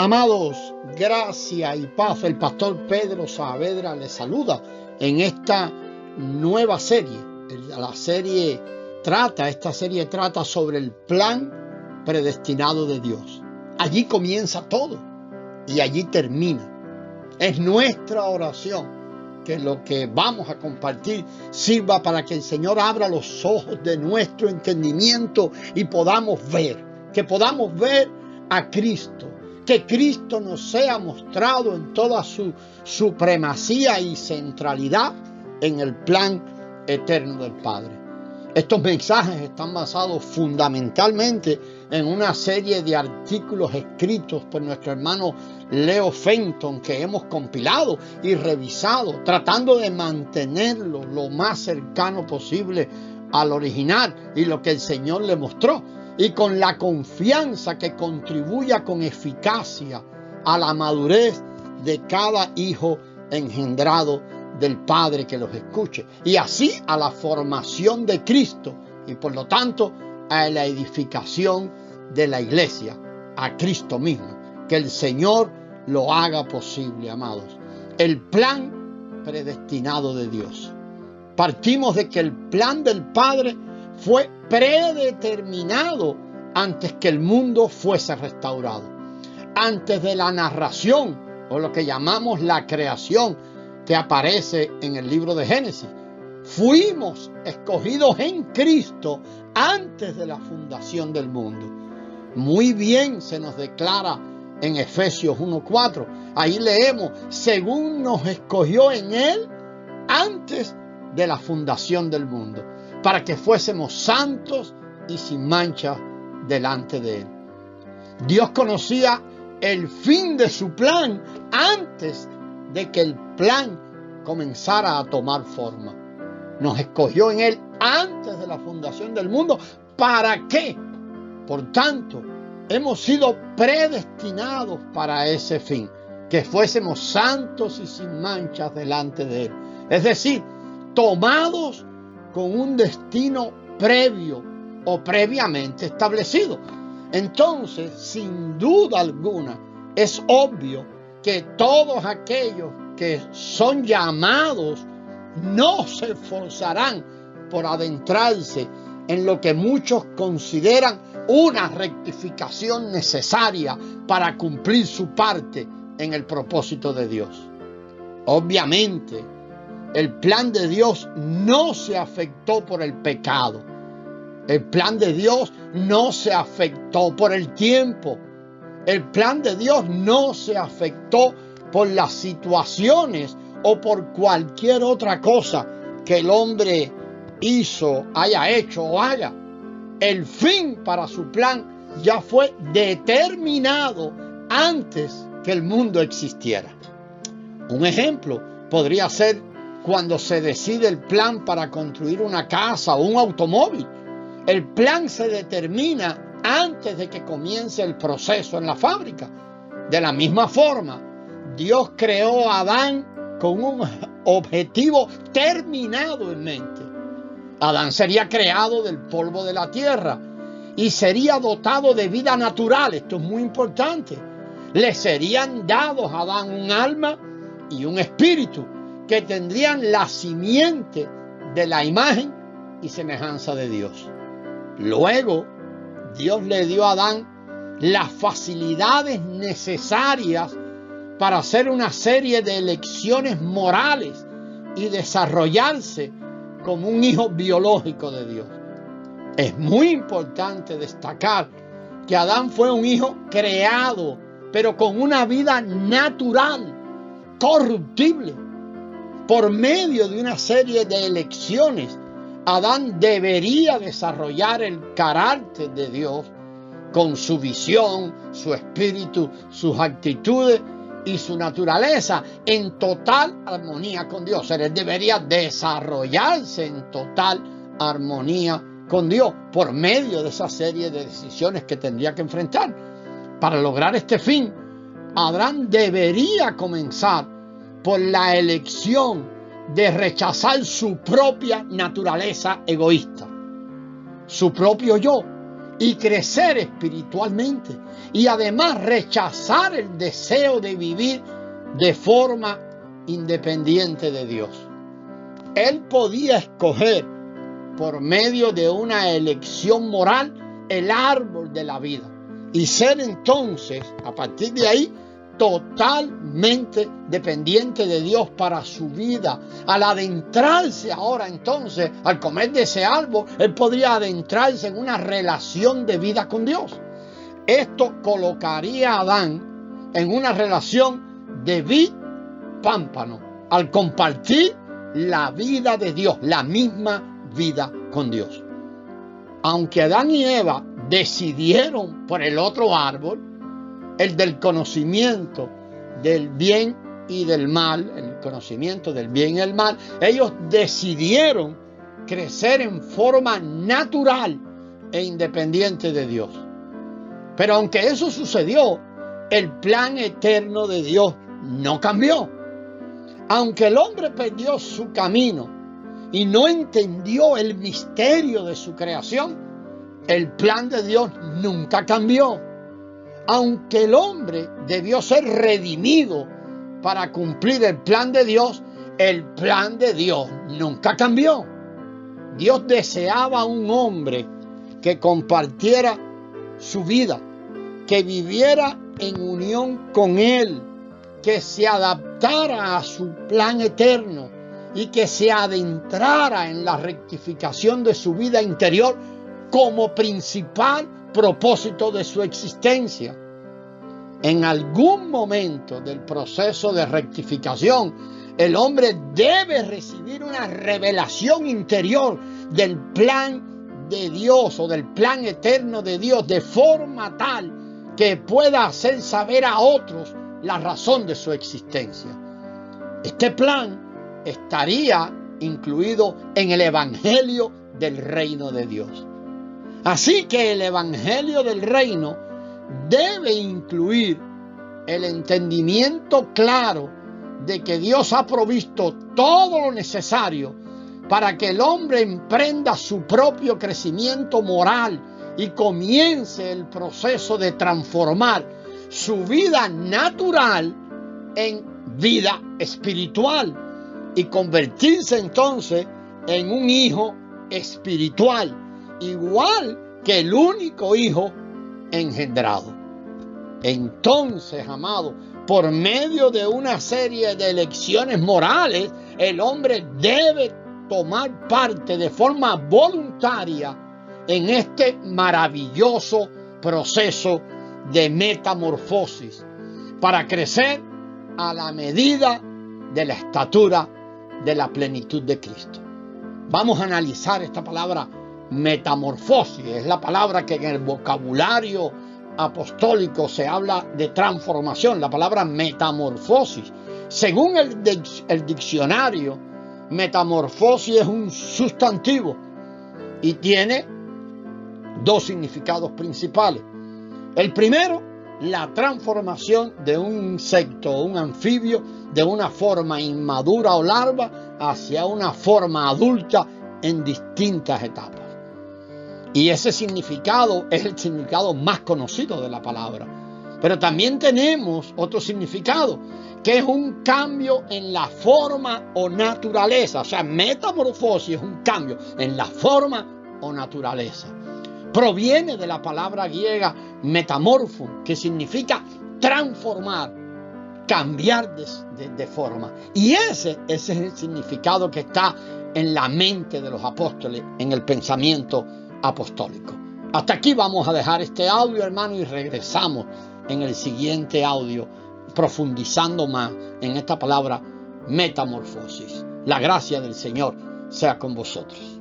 Amados, gracia y paz. El pastor Pedro Saavedra les saluda en esta nueva serie. Esta serie trata sobre el plan predestinado de Dios. Allí comienza todo y allí termina. Es nuestra oración que lo que vamos a compartir sirva para que el Señor abra los ojos de nuestro entendimiento y podamos ver a Cristo. Que Cristo nos sea mostrado en toda su supremacía y centralidad en el plan eterno del Padre. Estos mensajes están basados fundamentalmente en una serie de artículos escritos por nuestro hermano Leo Fenton que hemos compilado y revisado, tratando de mantenerlo lo más cercano posible al original y lo que el Señor le mostró, y con la confianza que contribuya con eficacia a la madurez de cada hijo engendrado del Padre que los escuche, y así a la formación de Cristo y por lo tanto a la edificación de la iglesia, a Cristo mismo. Que el Señor lo haga posible, amados. El plan predestinado de Dios. Partimos de que el plan del Padre fue predeterminado antes que el mundo fuese restaurado. Antes de la narración, o lo que llamamos la creación, que aparece en el libro de Génesis. Fuimos escogidos en Cristo antes de la fundación del mundo. Muy bien se nos declara en Efesios 1:4. Ahí leemos, según nos escogió en Él antes de la fundación del mundo, para que fuésemos santos y sin mancha delante de Él. Dios conocía el fin de su plan antes de que el plan comenzara a tomar forma. Nos escogió en Él antes de la fundación del mundo. ¿Para qué? Por tanto, hemos sido predestinados para ese fin, que fuésemos santos y sin manchas delante de Él. Es decir, tomados con un destino previo o previamente establecido. Entonces, sin duda alguna, es obvio que todos aquellos que son llamados no se esforzarán por adentrarse en lo que muchos consideran una rectificación necesaria para cumplir su parte en el propósito de Dios. Obviamente, el plan de Dios no se afectó por el pecado. El plan de Dios no se afectó por el tiempo. El plan de Dios no se afectó por las situaciones o por cualquier otra cosa que el hombre haya hecho o haga. El fin para su plan ya fue determinado antes que el mundo existiera. Un ejemplo podría ser cuando se decide el plan para construir una casa o un automóvil. El plan se determina antes de que comience el proceso en la fábrica. De la misma forma, Dios creó a Adán con un objetivo terminado en mente. Adán sería creado del polvo de la tierra y sería dotado de vida natural. Esto es muy importante. Le serían dados a Adán un alma y un espíritu que tendrían la simiente de la imagen y semejanza de Dios. Luego, Dios le dio a Adán las facilidades necesarias para hacer una serie de elecciones morales y desarrollarse como un hijo biológico de Dios. Es muy importante destacar que Adán fue un hijo creado, pero con una vida natural, corruptible. Por medio de una serie de elecciones, Adán debería desarrollar el carácter de Dios con su visión, su espíritu, sus actitudes y su naturaleza en total armonía con Dios. Él debería desarrollarse en total armonía con Dios por medio de esa serie de decisiones que tendría que enfrentar. Para lograr este fin, Adán debería comenzar por la elección de rechazar su propia naturaleza egoísta, su propio yo, y crecer espiritualmente, y además rechazar el deseo de vivir de forma independiente de Dios. Él podía escoger por medio de una elección moral el árbol de la vida y ser entonces, a partir de ahí, totalmente dependiente de Dios para su vida. Al adentrarse ahora entonces, al comer de ese árbol, él podría adentrarse en una relación de vida con Dios. Esto colocaría a Adán en una relación de vid-pámpano, al compartir la vida de Dios, la misma vida con Dios. Aunque Adán y Eva decidieron por el otro árbol, el del conocimiento del bien y del mal, el conocimiento del bien y el mal, ellos decidieron crecer en forma natural e independiente de Dios. Pero aunque eso sucedió, el plan eterno de Dios no cambió. Aunque el hombre perdió su camino y no entendió el misterio de su creación, el plan de Dios nunca cambió. Aunque el hombre debió ser redimido para cumplir el plan de Dios, el plan de Dios nunca cambió. Dios deseaba un hombre que compartiera su vida, que viviera en unión con Él, que se adaptara a su plan eterno y que se adentrara en la rectificación de su vida interior como principal propósito de su existencia. En algún momento del proceso de rectificación, el hombre debe recibir una revelación interior del plan de Dios o del plan eterno de Dios, de forma tal que pueda hacer saber a otros la razón de su existencia. Este plan estaría incluido en el Evangelio del Reino de Dios. Así que el Evangelio del Reino debe incluir el entendimiento claro de que Dios ha provisto todo lo necesario para que el hombre emprenda su propio crecimiento moral y comience el proceso de transformar su vida natural en vida espiritual y convertirse entonces en un hijo espiritual, igual que el único hijo engendrado. Entonces, amado, por medio de una serie de elecciones morales, el hombre debe tomar parte de forma voluntaria en este maravilloso proceso de metamorfosis para crecer a la medida de la estatura de la plenitud de Cristo. Vamos a analizar esta palabra metamorfosis. Es la palabra que en el vocabulario apostólico se habla de transformación, la palabra metamorfosis. Según el diccionario, metamorfosis es un sustantivo y tiene dos significados principales. El primero, la transformación de un insecto o un anfibio de una forma inmadura o larva hacia una forma adulta en distintas etapas. Y ese significado es el significado más conocido de la palabra. Pero también tenemos otro significado, que es un cambio en la forma o naturaleza. O sea, metamorfosis es un cambio en la forma o naturaleza. Proviene de la palabra griega metamorfo, que significa transformar, cambiar de forma. Y ese es el significado que está en la mente de los apóstoles, en el pensamiento apostólico. Hasta aquí vamos a dejar este audio, hermano, y regresamos en el siguiente audio profundizando más en esta palabra metamorfosis. La gracia del Señor sea con vosotros.